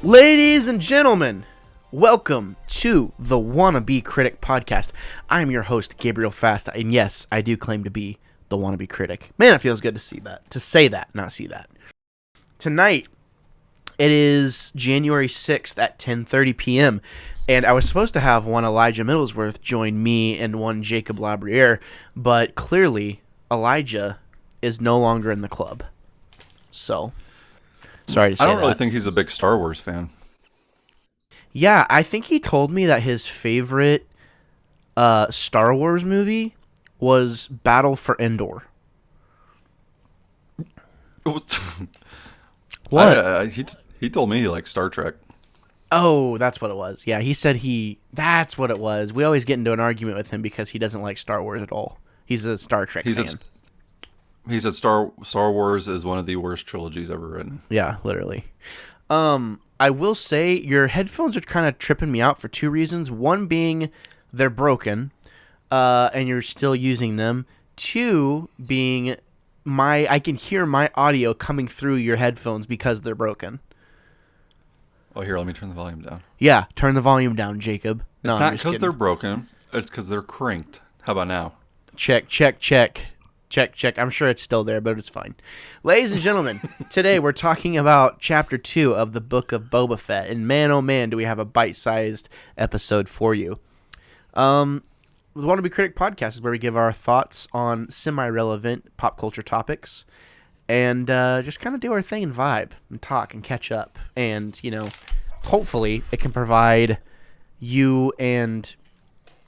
Ladies and gentlemen, welcome to the Wannabe Critic podcast. I'm your host, Gabriel Fast, and yes, I do claim to be the Wannabe Critic. Man, it feels good to say that, not see that. Tonight, it is January 6th at 10:30 p.m., and I was supposed to have one Elijah Middlesworth join me and one Jacob Labriere, but clearly, Elijah is no longer in the club. So, sorry to say that. I don't really think he's a big Star Wars fan. Yeah, I think he told me that his favorite Star Wars movie was Battle for Endor. What? He told me he liked Star Trek. Oh, that's what it was. Yeah, he said that's what it was. We always get into an argument with him because he doesn't like Star Wars at all. He's a Star Trek fan. He said Star Wars is one of the worst trilogies ever written. Yeah, literally. I will say your headphones are kind of tripping me out for two reasons. One being they're broken, and you're still using them. Two being I can hear my audio coming through your headphones because they're broken. Oh, here, let me turn the volume down. Yeah, turn the volume down, Jacob. It's not because they're broken. It's because they're cranked. How about now? Check. I'm sure it's still there, but it's fine. Ladies and gentlemen, today we're talking about Chapter 2 of the Book of Boba Fett. And man, oh man, do we have a bite-sized episode for you. The Wannabe Critic podcast is where we give our thoughts on semi-relevant pop culture topics. And just kind of do our thing and vibe and talk and catch up. And, hopefully it can provide you and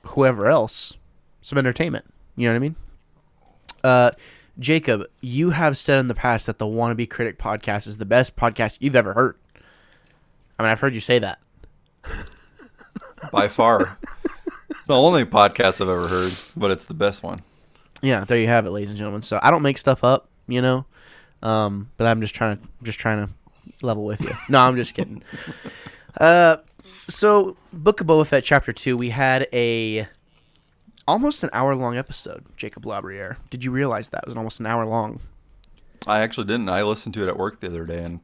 whoever else some entertainment. You know what I mean? Jacob, you have said in the past that the Wannabe Critic podcast is the best podcast you've ever heard. I mean, I've heard you say that. By far. It's the only podcast I've ever heard, but it's the best one. Yeah, there you have it, ladies and gentlemen. So I don't make stuff up, but I'm just trying to level with you. No, I'm just kidding. So Book of Boba Fett Chapter 2, we had almost an hour-long episode, Jacob Labriere. Did you realize that? It was almost an hour long. I actually didn't. I listened to it at work the other day, and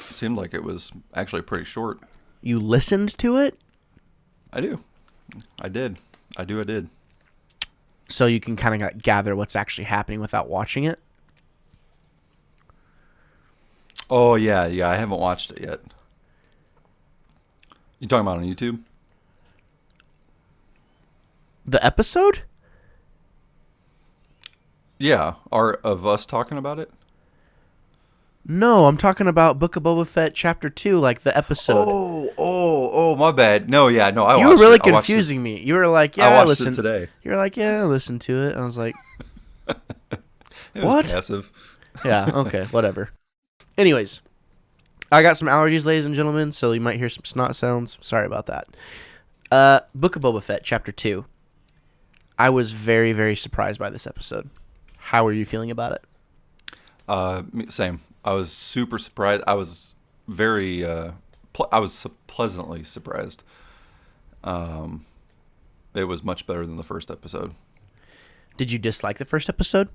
it seemed like it was actually pretty short. You listened to it? I do. I did. I did. So you can kind of gather what's actually happening without watching it? Oh, yeah. I haven't watched it yet. You talking about on YouTube? The episode? Yeah. Of us talking about it? No, I'm talking about Book of Boba Fett Chapter 2, like the episode. Oh, my bad. No, I watched it. You were really confusing me. You were like, yeah, I watched it today. You were like, yeah, I listened to it. I was like, it what? was passive. Yeah, okay, whatever. Anyways, I got some allergies, ladies and gentlemen, so you might hear some snot sounds. Sorry about that. Book of Boba Fett Chapter 2. I was very, very surprised by this episode. How are you feeling about it? Same. I was super surprised. I was very, pleasantly surprised. It was much better than the first episode. Did you dislike the first episode?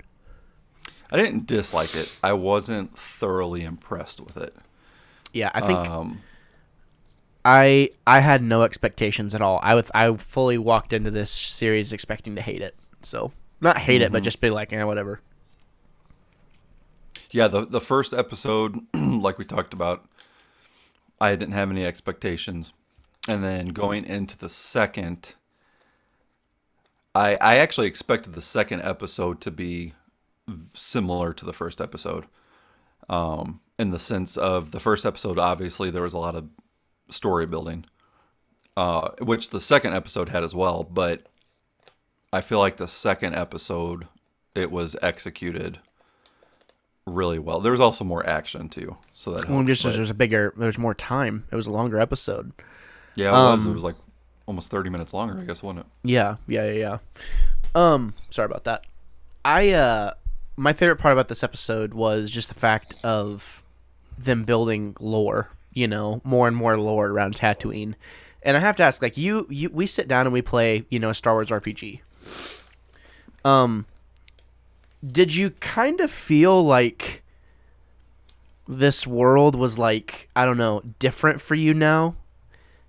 I didn't dislike it. I wasn't thoroughly impressed with it. Yeah, I think I had no expectations at all. I fully walked into this series expecting to hate it. So, not hate it, but just be like, whatever. Yeah, the first episode, like we talked about, I didn't have any expectations. And then going into the second, I actually expected the second episode to be similar to the first episode. In the sense of the first episode, obviously, there was a lot of story building, which the second episode had as well. But I feel like the second episode, it was executed really well. There was also more action too, so that helped. There's more time. It was a longer episode. Yeah, it was. It was like almost 30 minutes longer, I guess, wasn't it? Yeah. Sorry about that. My favorite part about this episode was just the fact of them building lore. More and more lore around Tatooine. And I have to ask, like, we sit down and we play, a Star Wars RPG. Did you kind of feel like this world was like, I don't know, different for you now,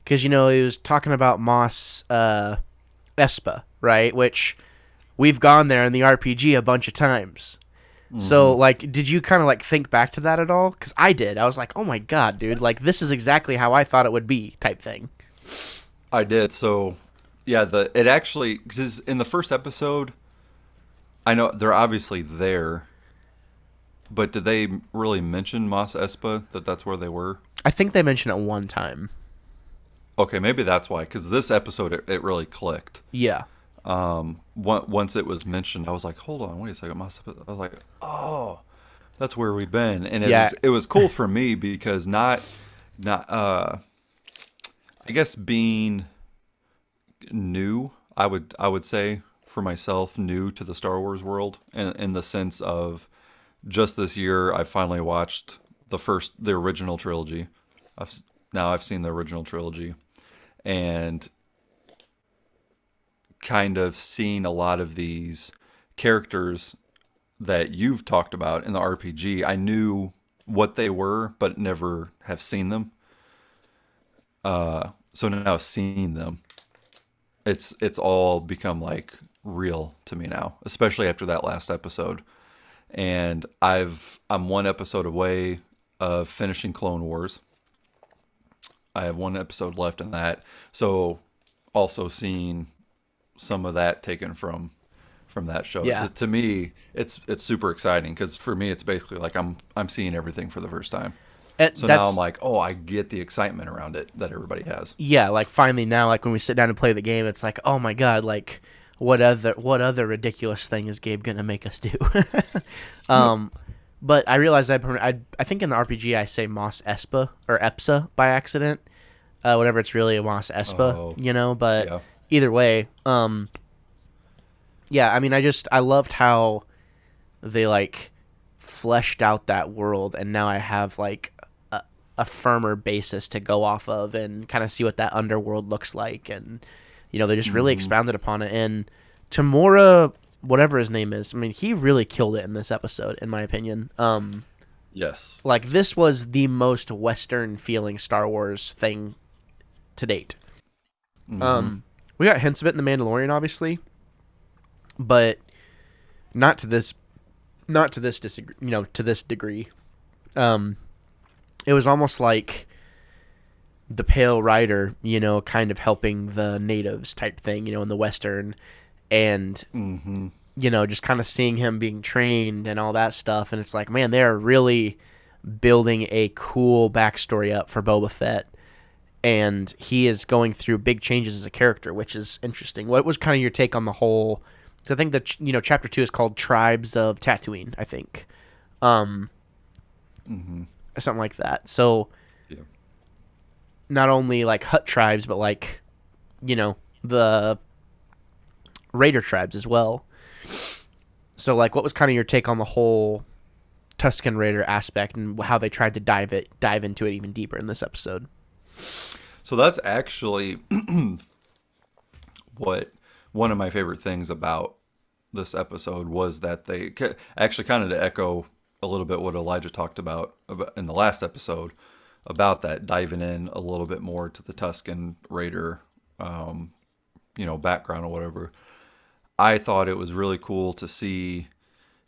because he was talking about Mos Espa, right? Which we've gone there in the RPG a bunch of times. So, like, did you kind of, like, think back to that at all? Because I did. I was like, oh, my God, dude. Like, this is exactly how I thought it would be type thing. I did. So, yeah, it actually, because in the first episode, I know they're obviously there, but did they really mention Mos Espa, that's where they were? I think they mentioned it one time. Okay, maybe that's why, because this episode, it really clicked. Yeah. Once it was mentioned, I was like, hold on, wait a second. I was like, oh, that's where we've been. And it was cool for me because not I guess being new, I would say for myself, new to the Star Wars world in the sense of just this year, I finally watched the original trilogy. I've seen the original trilogy, and kind of seen a lot of these characters that you've talked about in the RPG. I knew what they were, but never have seen them. So now seeing them, it's all become like real to me now, especially after that last episode. And I'm one episode away of finishing Clone Wars. I have one episode left in that. So also seeing some of that taken from that show. Yeah. To me, it's super exciting because for me, it's basically like I'm seeing everything for the first time. So now I'm like, oh, I get the excitement around it that everybody has. Yeah, like finally now, like when we sit down and play the game, it's like, oh my God, like what other ridiculous thing is Gabe gonna make us do? But I realized I think in the RPG I say Mos Espa or Epsa by accident, whenever it's really a Mos Espa, But yeah. Either way, yeah. I mean, I loved how they like fleshed out that world, and now I have like a firmer basis to go off of and kind of see what that underworld looks like, and they just really expounded upon it. And Tamora, whatever his name is, I mean, he really killed it in this episode, in my opinion. Yes. Like, this was the most Western feeling Star Wars thing to date. We got hints of it in The Mandalorian, obviously, but not to this degree. It was almost like the Pale Rider, kind of helping the natives type thing, in the Western, and just kind of seeing him being trained and all that stuff. And it's like, man, they are really building a cool backstory up for Boba Fett. And he is going through big changes as a character, which is interesting. What was kind of your take on the whole? Because I think that, Chapter 2 is called Tribes of Tatooine, I think. Or something like that. So, yeah. Not only like Hutt tribes, but like, the Raider tribes as well. So, like, what was kind of your take on the whole Tusken Raider aspect and how they tried to dive into it even deeper in this episode? So that's actually what one of my favorite things about this episode was that they actually kind of to echo a little bit what Elijah talked about in the last episode about that, diving in a little bit more to the Tusken Raider, background or whatever. I thought it was really cool to see,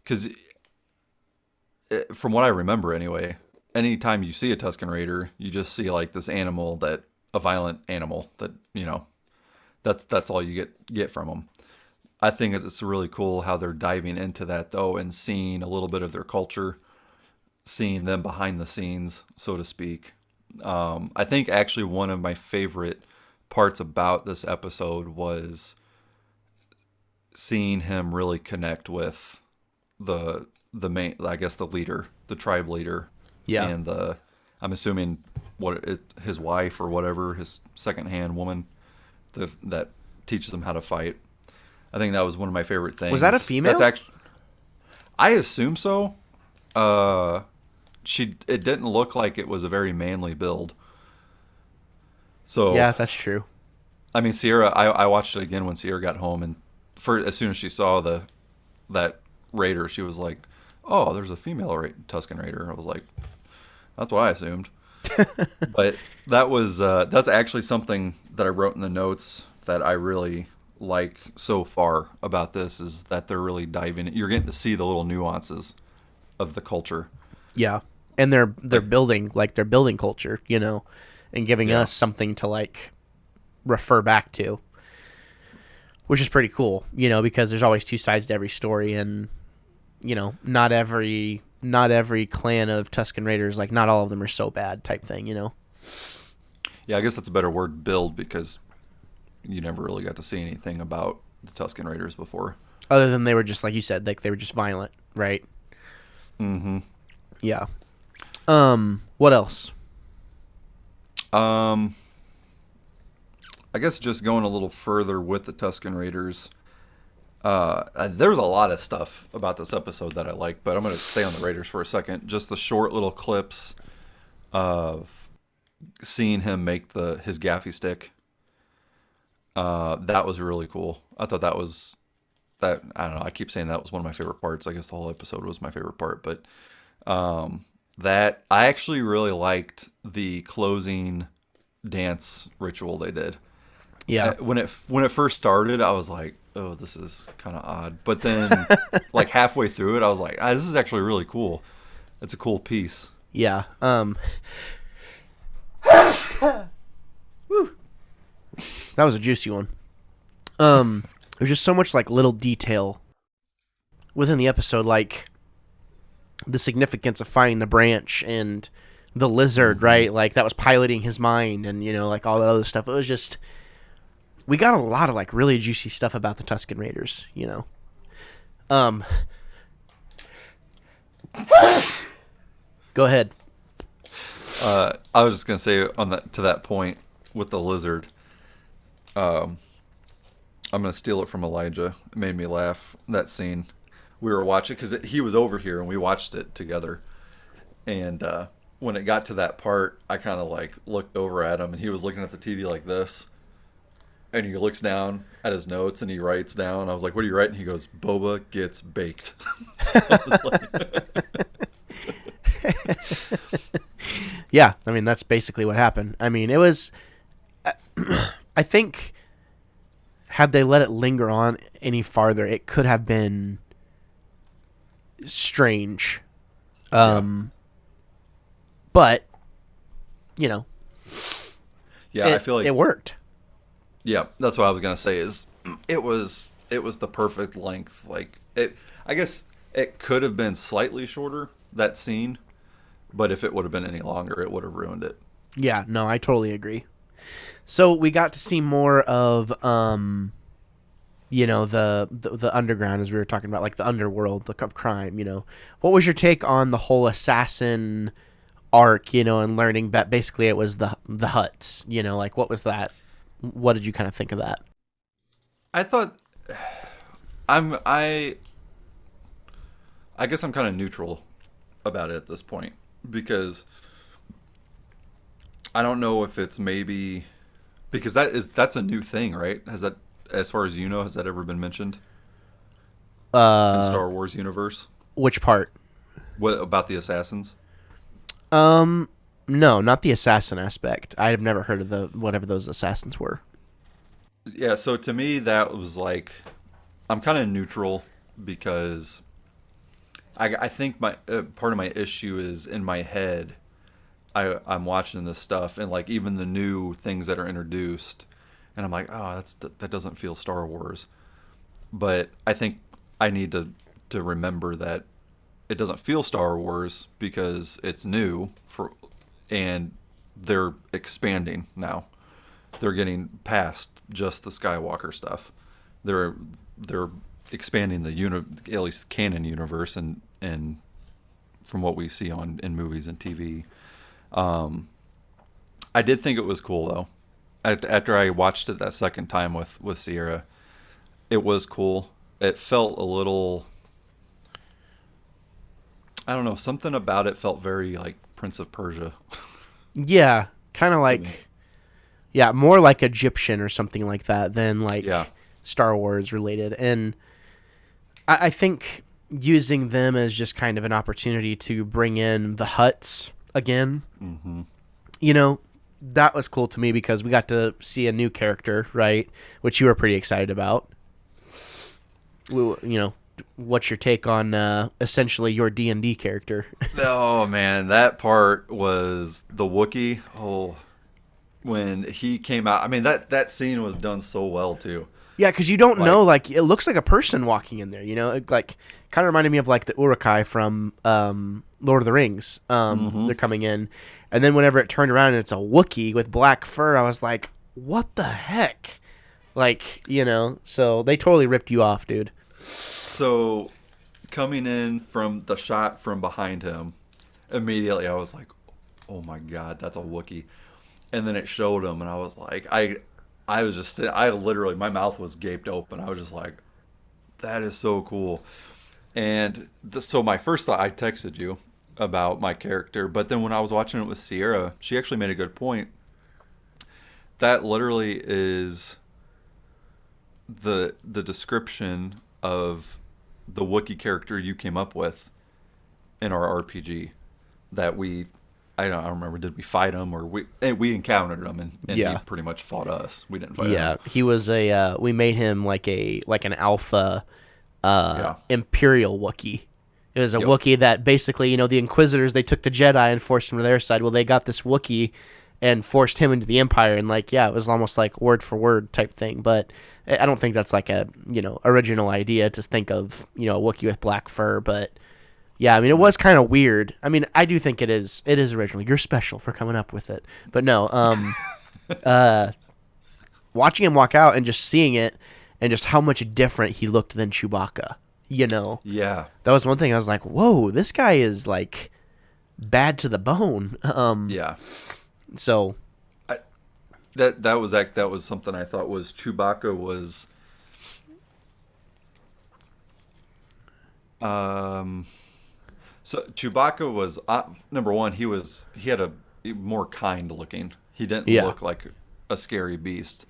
because from what I remember anyway, anytime you see a Tusken Raider, you just see like this animal a violent animal that, that's all you get from them. I think it's really cool how they're diving into that though, and seeing a little bit of their culture, seeing them behind the scenes, so to speak. I think actually one of my favorite parts about this episode was seeing him really connect with the main, I guess the leader, the tribe leader. Yeah. And I'm assuming his wife or whatever, his second-hand woman that teaches him how to fight. I think that was one of my favorite things. Was that a female? That's actually, I assume so. It didn't look like it was a very manly build. So yeah, that's true. I mean, Sierra, I watched it again when Sierra got home, and as soon as she saw that Raider, she was like, "Oh, there's a female Tusken Raider." I was like, That's what I assumed. But that's actually something that I wrote in the notes that I really like so far about this is that they're really diving. You're getting to see the little nuances of the culture. Yeah, and they're building they're building culture, and giving Yeah. us something to refer back to, which is pretty cool, because there's always two sides to every story, and not every clan of Tusken Raiders, not all of them are so bad type thing, Yeah, I guess that's a better word, build, because you never really got to see anything about the Tusken Raiders before. Other than they were just, like you said, they were just violent, right? Mm-hmm. Yeah. What else? I guess just going a little further with the Tusken Raiders. There's a lot of stuff about this episode that I like, but I'm going to stay on the Raiders for a second. Just the short little clips of seeing him make his gaffy stick. That was really cool. I thought that was I don't know. I keep saying that was one of my favorite parts. I guess the whole episode was my favorite part, but that I actually really liked the closing dance ritual they did. Yeah. When it first started, I was like, "Oh, this is kind of odd." But then, halfway through it, I was like, "This is actually really cool. It's a cool piece." Yeah. Whew. That was a juicy one. There's just so much little detail within the episode, like the significance of finding the branch and the lizard, right? That was piloting his mind, and all that other stuff. It was just, we got a lot of really juicy stuff about the Tusken Raiders, Go ahead. I was just gonna say to that point with the lizard. I'm gonna steal it from Elijah. It made me laugh, that scene. We were watching because he was over here and we watched it together. And when it got to that part, I kind of looked over at him and he was looking at the TV like this. And he looks down at his notes and he writes down. I was like, "What are you writing?" He goes, "Boba gets baked." Yeah, I mean, that's basically what happened. I mean, it was, I think, had they let it linger on any farther, it could have been strange. But, Yeah, I feel like it worked. Yeah, that's what I was gonna say. Is it was the perfect length. I guess it could have been slightly shorter, that scene, but if it would have been any longer, it would have ruined it. Yeah, no, I totally agree. So we got to see more of, the underground, as we were talking about, the underworld, of crime. What was your take on the whole assassin arc? And learning that basically it was the Hutts. What was that? What did you kind of think of that? I thought I guess I'm kind of neutral about it at this point because I don't know if it's maybe because that's a new thing, right? Has that, as far as you know, has that ever been mentioned in Star Wars universe? Which part? What about the assassins? No, not the assassin aspect. I have never heard of whatever those assassins were. Yeah, so to me that was I'm kind of neutral because I think my part of my issue is in my head. I'm watching this stuff and even the new things that are introduced, and I'm like, oh, that doesn't feel Star Wars. But I think I need to remember that it doesn't feel Star Wars because it's new and they're expanding now. They're getting past just the Skywalker stuff. They're expanding the at least canon universe and from what we see in movies and TV. I did think it was cool though. After I watched it that second time with Sierra, it was cool. It felt a little, I don't know, something about it felt very Prince of Persia. Yeah, kind of yeah, more like Egyptian or something like that than Star Wars related. And I think using them as just kind of an opportunity to bring in the Hutts again. Mm-hmm. You know, that was cool to me because we got to see a new character, right? Which you were pretty excited about. You know, what's your take on essentially your D&D character? Oh man, that part was the Wookiee. Oh, when he came out, I mean that scene was done so well too. Yeah, because you don't know, like, it looks like a person walking in there, you know? It, like, kind of reminded me of, like, the Uruk-hai from Lord of the Rings. They're coming in. And then whenever it turned around and it's a Wookiee with black fur, I was like, what the heck? Like, you know, so they totally ripped you off, dude. So, coming in from the shot from behind him, immediately I was like, oh my God, that's a Wookiee. And then it showed him, and I was like, I was just sitting, I literally, my mouth was gaped open. I was just like, that is so cool. And so my first thought, I texted you about my character, but then when I was watching it with Sierra, she actually made a good point. That literally is the description of the Wookiee character you came up with in our RPG that I don't remember. Did we fight him or we encountered him and he pretty much fought us. We didn't fight him. Yeah, he was we made him like an alpha Imperial Wookiee. It was a Wookiee that basically, you know, the Inquisitors, they took the Jedi and forced him to their side. Well, they got this Wookiee and forced him into the Empire, and like, yeah, it was almost like word for word type thing. But I don't think that's like a, you know, original idea to think of, you know, a Wookiee with black fur. But yeah, I mean, it was kind of weird. I mean, I do think it is original. You're special for coming up with it. But no, watching him walk out and just seeing it and just how much different he looked than Chewbacca, you know? Yeah. That was one thing I was like, whoa, this guy is like bad to the bone. Yeah. So that was something I thought was Chewbacca was so Chewbacca was number one, he had a more kind looking. He didn't look like a scary beast.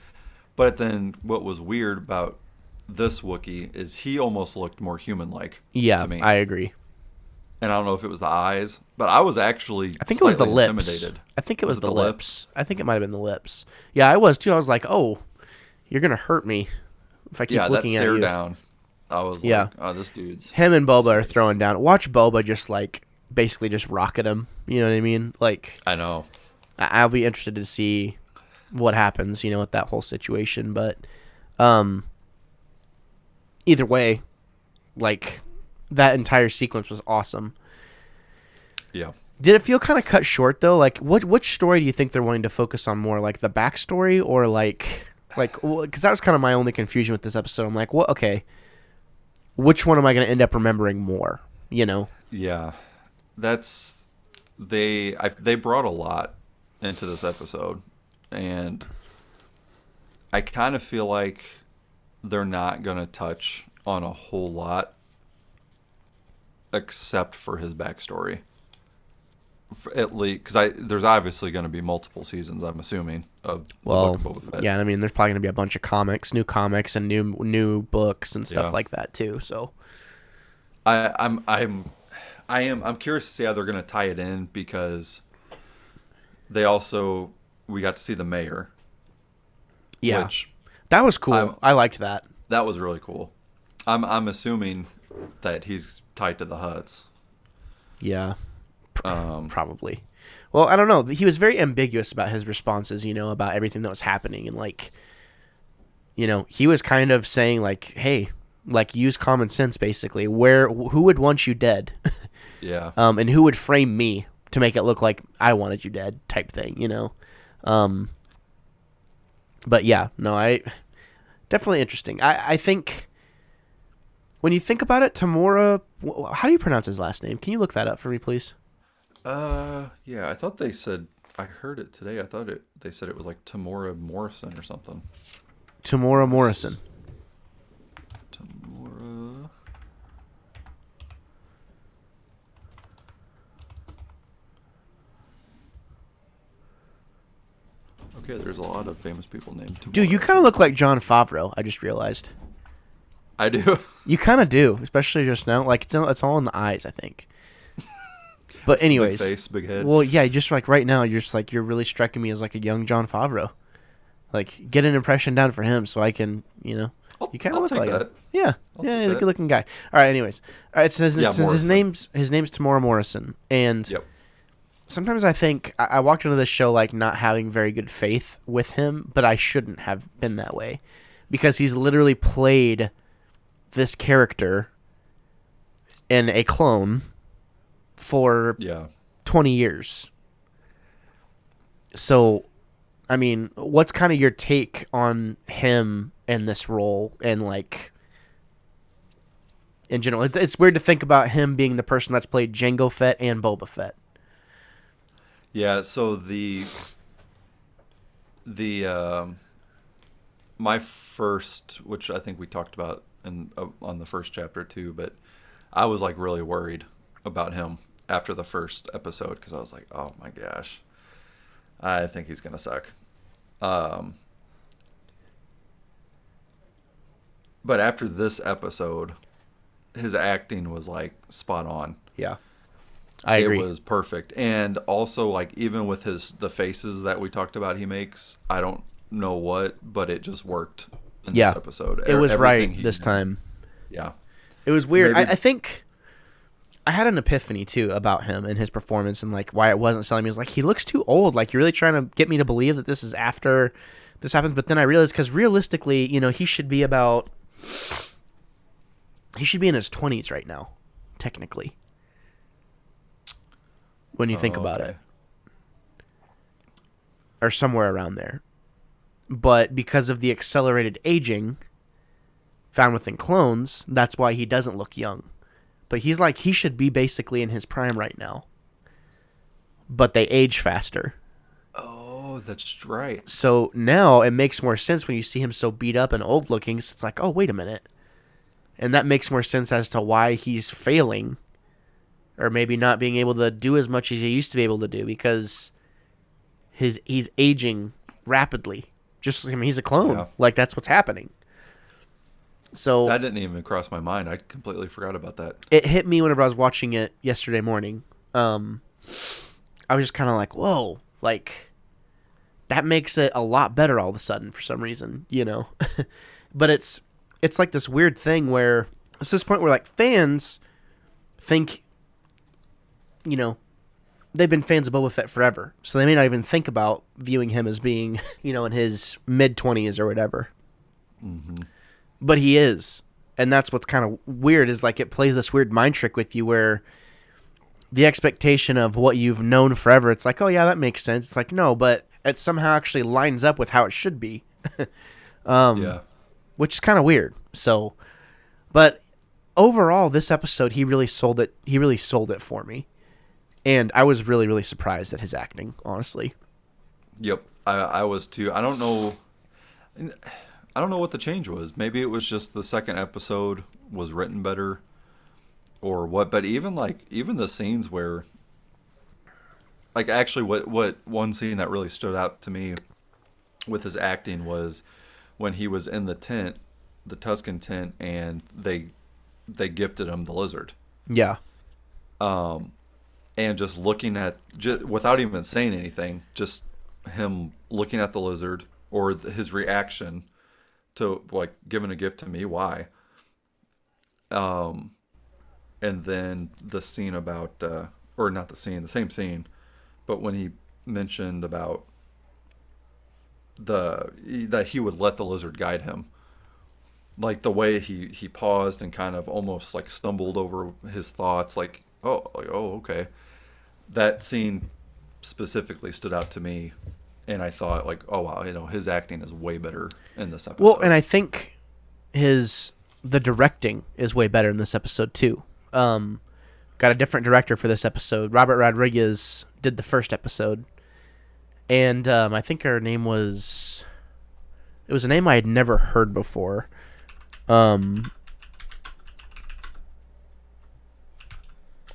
But then what was weird about this Wookiee is he almost looked more human-like to me. I agree. And I don't know if it was the eyes, but I was actually I think it was the lips. intimidated. I think it was the lips. I think it might have been the lips. Yeah, I was too. I was like, oh, you're going to hurt me if I keep looking at you. Yeah, that stare down. I was like, oh, this dude's... Him and Boba are throwing down. Watch Boba just like basically just rocket him. You know what I mean? Like, I know. I'll be interested to see what happens, you know, with that whole situation. But either way, like, that entire sequence was awesome. Yeah. Did it feel kind of cut short though? Like, which story do you think they're wanting to focus on more? Like the backstory or like, because that was kind of my only confusion with this episode. I'm like, what? Okay, which one am I going to end up remembering more? You know? Yeah, they brought a lot into this episode, and I kind of feel like they're not going to touch on a whole lot except for his backstory. At least, because there's obviously going to be multiple seasons, I'm assuming, of the Book of Boba Fett. Yeah, I mean, there's probably going to be a bunch of new comics and new books and stuff like that too. So, I'm curious to see how they're going to tie it in, because we got to see the mayor. Yeah, that was cool. I liked that. That was really cool. I'm assuming that he's tied to the Hutts. Yeah. Probably. Well, I don't know. He was very ambiguous about his responses, you know, about everything that was happening. And, like, you know, he was kind of saying, like, hey, like, use common sense, basically. Who would want you dead? Yeah. And who would frame me to make it look like I wanted you dead type thing, you know? But, yeah, no, definitely interesting. I think when you think about it, Tamora, how do you pronounce his last name? Can you look that up for me, please? Yeah, I thought they said, I heard it today. I thought they said it was like Tamora Morrison or something. Tamora Morrison. Tamora. Okay, there's a lot of famous people named Tamora. Dude, you kind of look like Jon Favreau, I just realized. I do. You kind of do, especially just now. Like, it's all in the eyes, I think. But Big anyways, face, big head. well, yeah, just like right now, you're really striking me as like a young Jon Favreau. Like, get an impression down for him so I can, you kind of I'll look take like that. him. Yeah, I'll yeah, take he's a that. good looking guy. All right, anyways, all right. So his Morrison. name's Tamora Morrison, and Yep. sometimes I think I walked into this show like not having very good faith with him, but I shouldn't have been that way, because he's literally played this character in a clone for Yeah. 20 years. So, I mean, what's kind of your take on him in this role and like in general? It's weird to think about him being the person that's played Jango Fett and Boba Fett. Yeah. So my first, which I think we talked about on the first chapter too, but I was like really worried about him after the first episode because I was like, oh my gosh, I think he's gonna suck. But after this episode, his acting was like spot on. Yeah, I agree. It was perfect. And also, like, even with the faces that we talked about he makes, I don't know what, but it just worked in this episode. It was Everything right this time. Yeah. It was weird. Maybe- I think I had an epiphany, too, about him and his performance and, like, why it wasn't selling me. It was like, he looks too old. Like, you're really trying to get me to believe that this is after this happens. But then I realized, because realistically, he should be about... He should be in his 20s right now, technically. When you think about it. Or somewhere around there. But because of the accelerated aging found within clones, that's why he doesn't look young. But he should be basically in his prime right now. But they age faster. Oh, that's right. So now it makes more sense when you see him so beat up and old looking. So it's like, oh, wait a minute. And that makes more sense as to why he's failing. Or maybe not being able to do as much as he used to be able to do. Because he's aging rapidly. He's a clone. Yeah. Like, that's what's happening. So That didn't even cross my mind. I completely forgot about that. it hit me whenever I was watching it yesterday morning. I was just kind of like, whoa. Like, that makes it a lot better all of a sudden for some reason, But it's like this weird thing where it's this point where, like, fans think, they've been fans of Boba Fett forever. So they may not even think about viewing him as being, in his mid-20s or whatever. Mm-hmm. But he is. And that's what's kind of weird is, like, it plays this weird mind trick with you where the expectation of what you've known forever, it's like, oh, yeah, that makes sense. It's like, no, but it somehow actually lines up with how it should be. Yeah. Which is kind of weird. So, but overall, this episode, he really sold it. He really sold it for me. And I was really, really surprised at his acting, honestly. Yep. I was too. I don't know what the change was. Maybe it was just the second episode was written better or what, but even the scenes where, like, actually what one scene that really stood out to me with his acting was when he was in the tent, the Tuscan tent, and they gifted him the lizard. Yeah. And just looking at, without even saying anything, just him looking at the lizard or his reaction to, like, giving a gift to me, why? And then the scene about, or not the scene, the same scene, but when he mentioned about that he would let the lizard guide him, like the way he paused and kind of almost like stumbled over his thoughts, like oh okay, that scene specifically stood out to me. And I thought, like, oh, wow, his acting is way better in this episode. Well, and I think the directing is way better in this episode, too. Got a different director for this episode. Robert Rodriguez did the first episode. And I think her name was... It was a name I had never heard before. Hold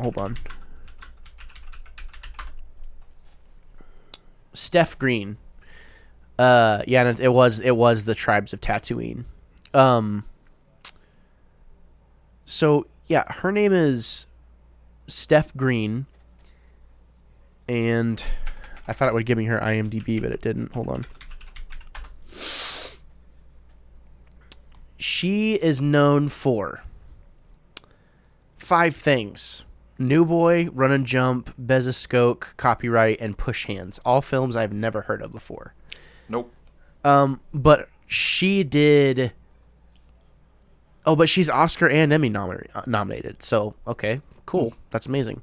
on. Steph Green. Yeah, and it was the Tribes of Tatooine. So yeah, her name is Steph Green, and I thought it would give me her IMDb, but it didn't. Hold on. She is known for 5 things: New Boy, Run and Jump, Beziskoke, Copyright, and Push Hands. All films I've never heard of before. Nope. But she did... Oh, but she's Oscar and Emmy nominated. So, okay, cool. That's amazing.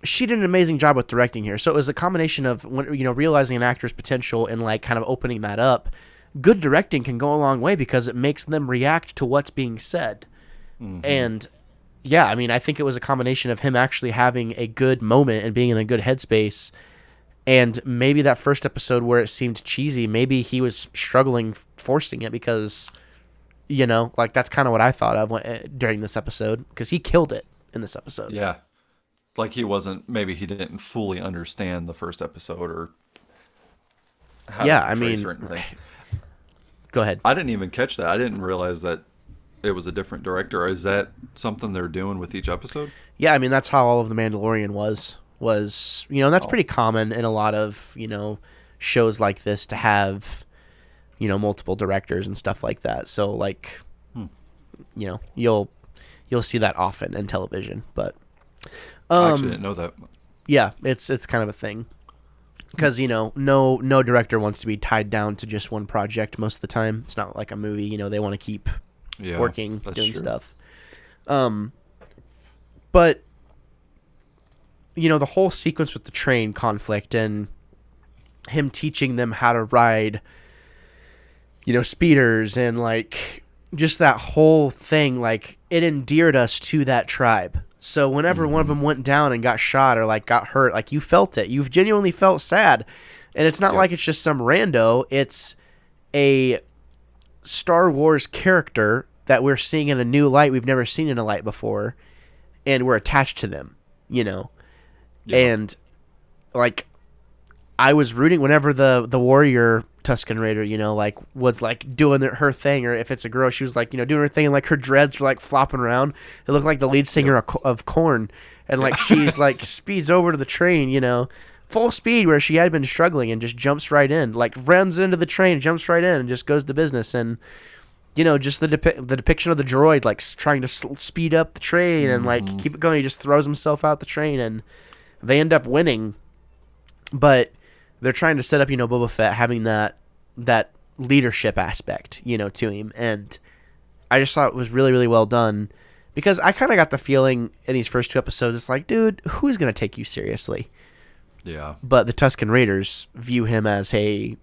She did an amazing job with directing here. So it was a combination of, realizing an actor's potential and like kind of opening that up. Good directing can go a long way because it makes them react to what's being said. Mm-hmm. And yeah, I mean, I think it was a combination of him actually having a good moment and being in a good headspace. And maybe that first episode where it seemed cheesy, maybe he was struggling forcing it because, that's kind of what I thought of during this episode, because he killed it in this episode. Yeah. Like maybe he didn't fully understand the first episode or how to portray certain things. Go ahead. I didn't even catch that. I didn't realize that it was a different director. Is that something they're doing with each episode? Yeah, I mean, that's how all of The Mandalorian was, and that's pretty common in a lot of, shows like this to have, multiple directors and stuff like that. So, like, you'll see that often in television. But I actually didn't know that. Yeah, it's kind of a thing. Because, no director wants to be tied down to just one project most of the time. It's not like a movie, they want to keep working, doing stuff. But, the whole sequence with the train conflict and him teaching them how to ride, speeders and, like, just that whole thing, like, it endeared us to that tribe. So whenever one of them went down and got shot or like got hurt, like you felt it. You've genuinely felt sad. And it's not like it's just some rando. It's a Star Wars character that we're seeing in a new light we've never seen in a light before. And we're attached to them, Yeah. And like I was rooting whenever the warrior Tusken Raider, was like doing her thing, or if it's a girl, she was like, doing her thing, and like her dreads were like flopping around. It looked like the lead singer of Korn, and like she's like speeds over to the train, full speed where she had been struggling, and just jumps right in, like runs into the train, jumps right in, and just goes to business. And just the depiction of the droid like trying to speed up the train and like keep it going. He just throws himself out the train, and they end up winning, but they're trying to set up, Boba Fett having that leadership aspect, to him. And I just thought it was really, really well done, because I kind of got the feeling in these first 2 episodes, it's like, dude, who's going to take you seriously? Yeah. But the Tusken Raiders view him as I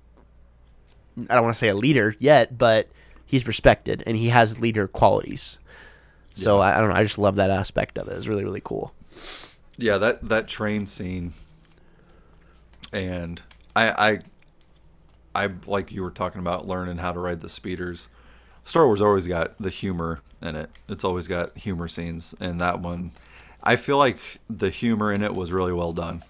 don't want to say a leader yet, but he's respected and he has leader qualities. So I don't know. I just love that aspect of it. It's really, really cool. Yeah. That train scene. And I like you were talking about learning how to ride the speeders. Star Wars always got the humor in it. It's always got humor scenes, and that one, I feel like the humor in it was really well done.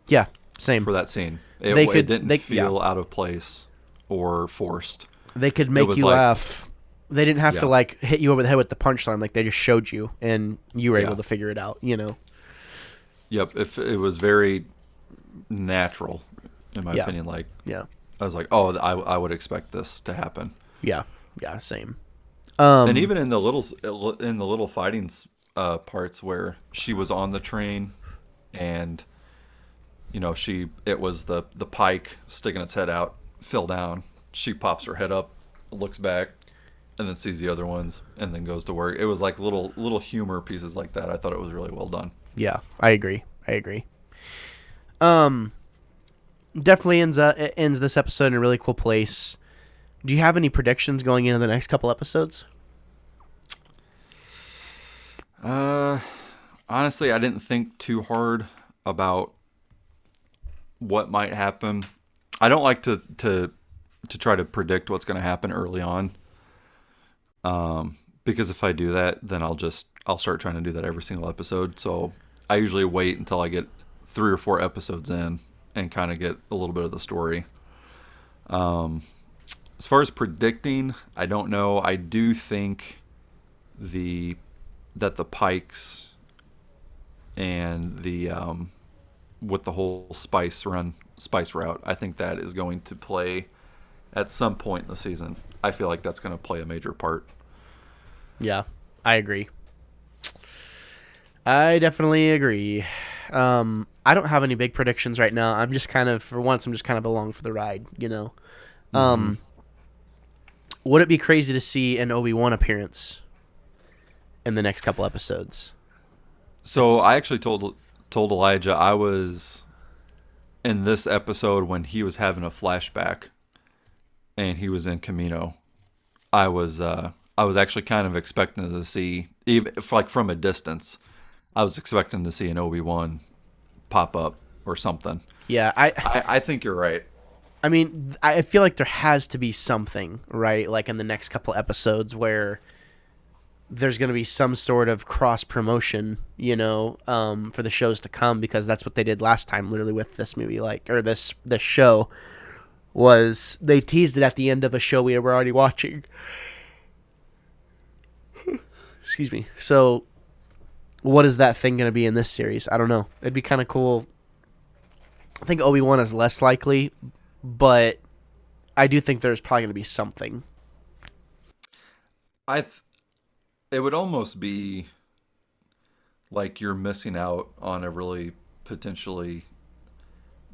Yeah, same for that scene. It didn't feel out of place or forced. They could make you laugh. They didn't have to like hit you over the head with the punchline. Like they just showed you, and you were able to figure it out. Yep. If it was very natural, in my opinion. Like, I was like, oh, I would expect this to happen. Yeah, same. And even in the little fighting parts where she was on the train, and it was the pike sticking its head out, fell down. She pops her head up, looks back, and then sees the other ones, and then goes to work. It was like little humor pieces like that. I thought it was really well done. Yeah, I agree. Definitely ends this episode in a really cool place. Do you have any predictions going into the next couple episodes? Honestly, I didn't think too hard about what might happen. I don't like to try to predict what's going to happen early on. Because if I do that, then I'll start trying to do that every single episode. So I usually wait until I get 3 or 4 episodes in and kind of get a little bit of the story. As far as predicting, I don't know. I do think that the Pikes and the with the whole spice route. I think that is going to play at some point in the season. I feel like that's going to play a major part. Yeah, I agree. I definitely agree. I don't have any big predictions right now. I'm just kind of along for the ride, you know. Would it be crazy to see an ObiWan appearance in the next couple episodes? So I actually told Elijah I was in this episode when he was having a flashback and he was in Camino. I was actually kind of expecting to see, even if, like, from a distance, I was expecting to see an ObiWan pop up or something. Yeah, I think you're right. I mean, I feel like there has to be something, right? Like in the next couple episodes where there's going to be some sort of cross promotion, you know, for the shows to come, because that's what they did last time, literally with this movie, this show, was they teased it at the end of a show we were already watching. Excuse me. So, what is that thing going to be in this series? I don't know. It'd be kind of cool. I think ObiWan is less likely, but I do think there's probably going to be something. It would almost be like you're missing out on a really potentially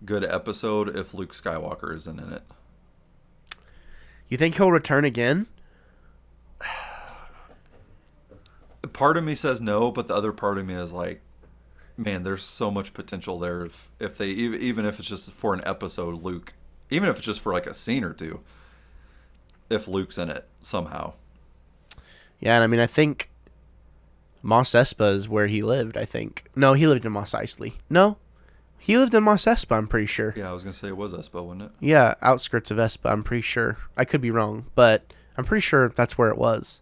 good episode if Luke Skywalker isn't in it. You think he'll return again? Part of me says no, but the other part of me is like, man, there's so much potential there if they, even if it's just for an episode, Luke, even if it's just for like a scene or two, if Luke's in it somehow. Yeah, and I mean, I think Mos Espa is where he lived, I think. No, he lived in Mos Eisley. No, he lived in Mos Espa, I'm pretty sure. Yeah, I was going to say it was Espa, wasn't it? Yeah, outskirts of Espa, I'm pretty sure. I could be wrong, but I'm pretty sure that's where it was.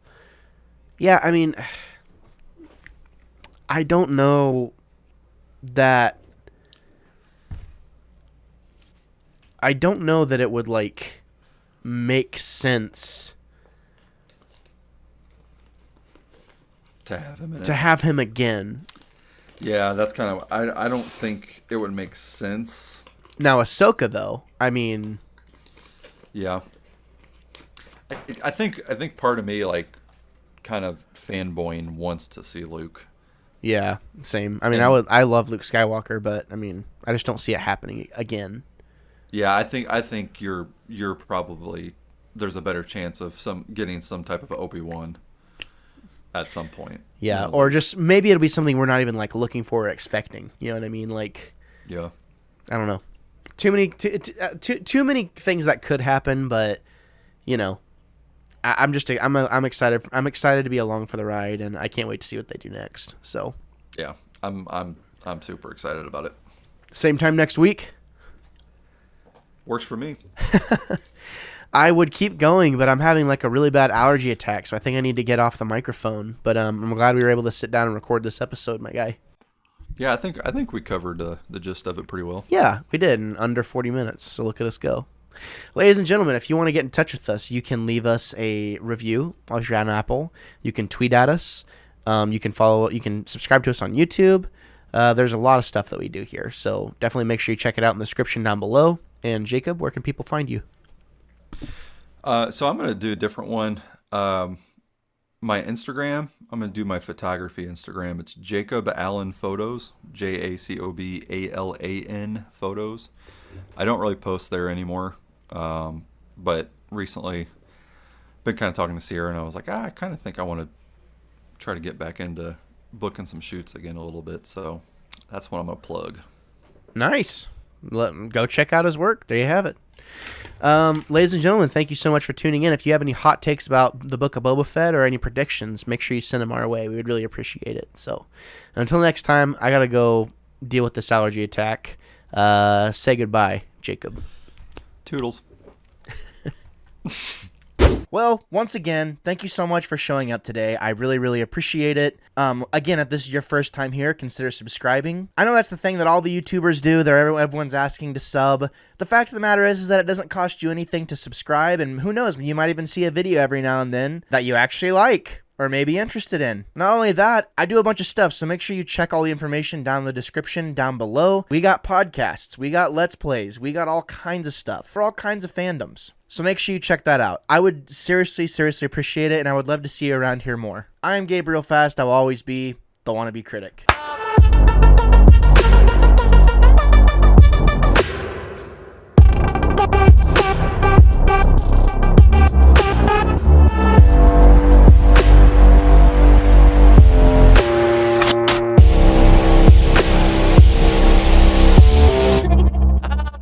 Yeah, I mean, I don't know that... I don't know that it would, like, make sense to have him in it. To have him again. Yeah, that's kind of... I don't think it would make sense. Now, Ahsoka, though, I mean... Yeah. I think part of me, like, kind of fanboying wants to see Luke. Yeah, same. I mean, I love Luke Skywalker, but, I mean, I just don't see it happening again. Yeah, I think you're probably... There's a better chance of getting some type of ObiWan at some point. Yeah, you know, or just maybe it'll be something we're not even like looking for or expecting. You know what I mean? Like, yeah, I don't know. Too many things that could happen, but you know, I'm excited. I'm excited to be along for the ride, and I can't wait to see what they do next. So, yeah, I'm super excited about it. Same time next week. Works for me. I would keep going, but I'm having like a really bad allergy attack, so I think I need to get off the microphone. But I'm glad we were able to sit down and record this episode, my guy. Yeah, I think we covered the gist of it pretty well. Yeah, we did in under 40 minutes, so look at us go. Ladies and gentlemen, if you want to get in touch with us, you can leave us a review if you're on Apple. You can tweet at us. You can subscribe to us on YouTube. There's a lot of stuff that we do here, so definitely make sure you check it out in the description down below. And Jacob, where can people find you? So I'm going to do a different one. My Instagram, I'm going to do my photography Instagram. It's Jacob Allen Photos, JACOBALAN Photos. I don't really post there anymore, but recently been kind of talking to Sierra, and I was like, I kind of think I want to try to get back into booking some shoots again a little bit. So that's what I'm going to plug. Nice. Go check out his work. There you have it. Ladies and gentlemen, thank you so much for tuning in. If you have any hot takes about the Book of Boba Fett or any predictions, make sure you send them our way. We would really appreciate it. So until next time, I got to go deal with this allergy attack. Say goodbye, Jacob. Toodles. Well, once again, thank you so much for showing up today. I really, really appreciate it. Again, if this is your first time here, consider subscribing. I know that's the thing that all the YouTubers do. Everyone's asking to sub. The fact of the matter is that it doesn't cost you anything to subscribe, and who knows, you might even see a video every now and then that you actually like. or may be interested in. Not only that, I do a bunch of stuff, so make sure you check all the information down in the description down below. We got podcasts, we got Let's Plays, we got all kinds of stuff for all kinds of fandoms. So make sure you check that out. I would seriously appreciate it, and I would love to see you around here more. I'm Gabriel Fast. I will always be the Wannabe Critic.